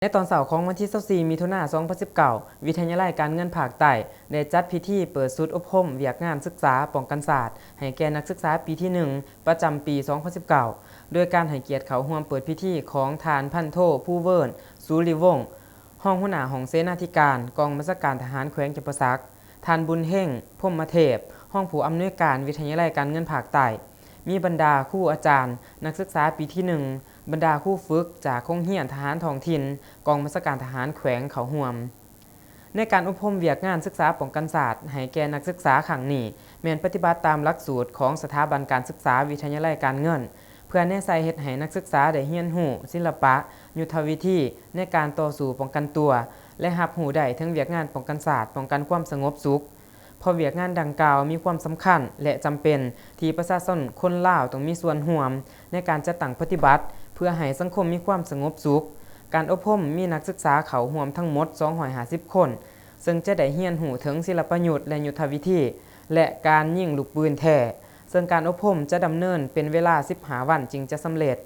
ในตอนเสาร์ของวันที่24มิถุนายน2019วิทยาลัยการเงินภาคใต้ได้จัดพิธีเปิดศูนย์อบรมเวียกงานศึกษาป้องกันศาสตร์ให้แก่นักศึกษาปีที่ 1 ประจำปี 2019 โดยการให้เกียรติเข้าร่วมเปิดพิธีของทานพันโทผู้เวิร์นสุริวงศ์รองหัวหน้าห้องเสนาธิการกองบัญชาการทหารแขวงจำปาสักทานบุญเฮ่งพรหมเทพห้องผู้อำนวยการวิทยาลัยการเงินภาคใต้มีบรรดาครูอาจารย์นักศึกษาปีที่ 1บรรดาครูฝึกจากโรงเรียนทหารท้องถิ่นกองบัญชาการทหารแขวงเขาร่วมในการอบรมเวียกงานศึกษาป้องกันศาสตร์ให้แก่นักศึกษาครั้งนี้แม่นปฏิบัติตามหลักสูตรของสถาบันการศึกษาวิทยาลัยการเงินเพื่อแนใส่เฮ็ดให้นักศึกษาได้เรียนรู้ศิลปะยุทธวิธีในการต่อสู้ป้องกันตัวและรับรู้ได้ถึงเวียกงานป้องกันศาสตร์ป้องกันความสงบสุขเพราะเวียกงานดังกล่าวมีความสำคัญและจำเป็นที่ประชาชนคนลาวต้องมีส่วนร่วมในการจัดตั้งปฏิบัติเพื่อให้สังคมมีความสงบสุขการอบรมมีนักศึกษาเข้าร่วมทั้งหมด250คนซึ่งจะได้เรียนรู้ถึงศิลปยุทธและยุทธวิธีและการยิงลูกปืนแท้ซึ่งการอบรมจะดำเนินเป็นเวลา15วันจึงจะสำเร็จ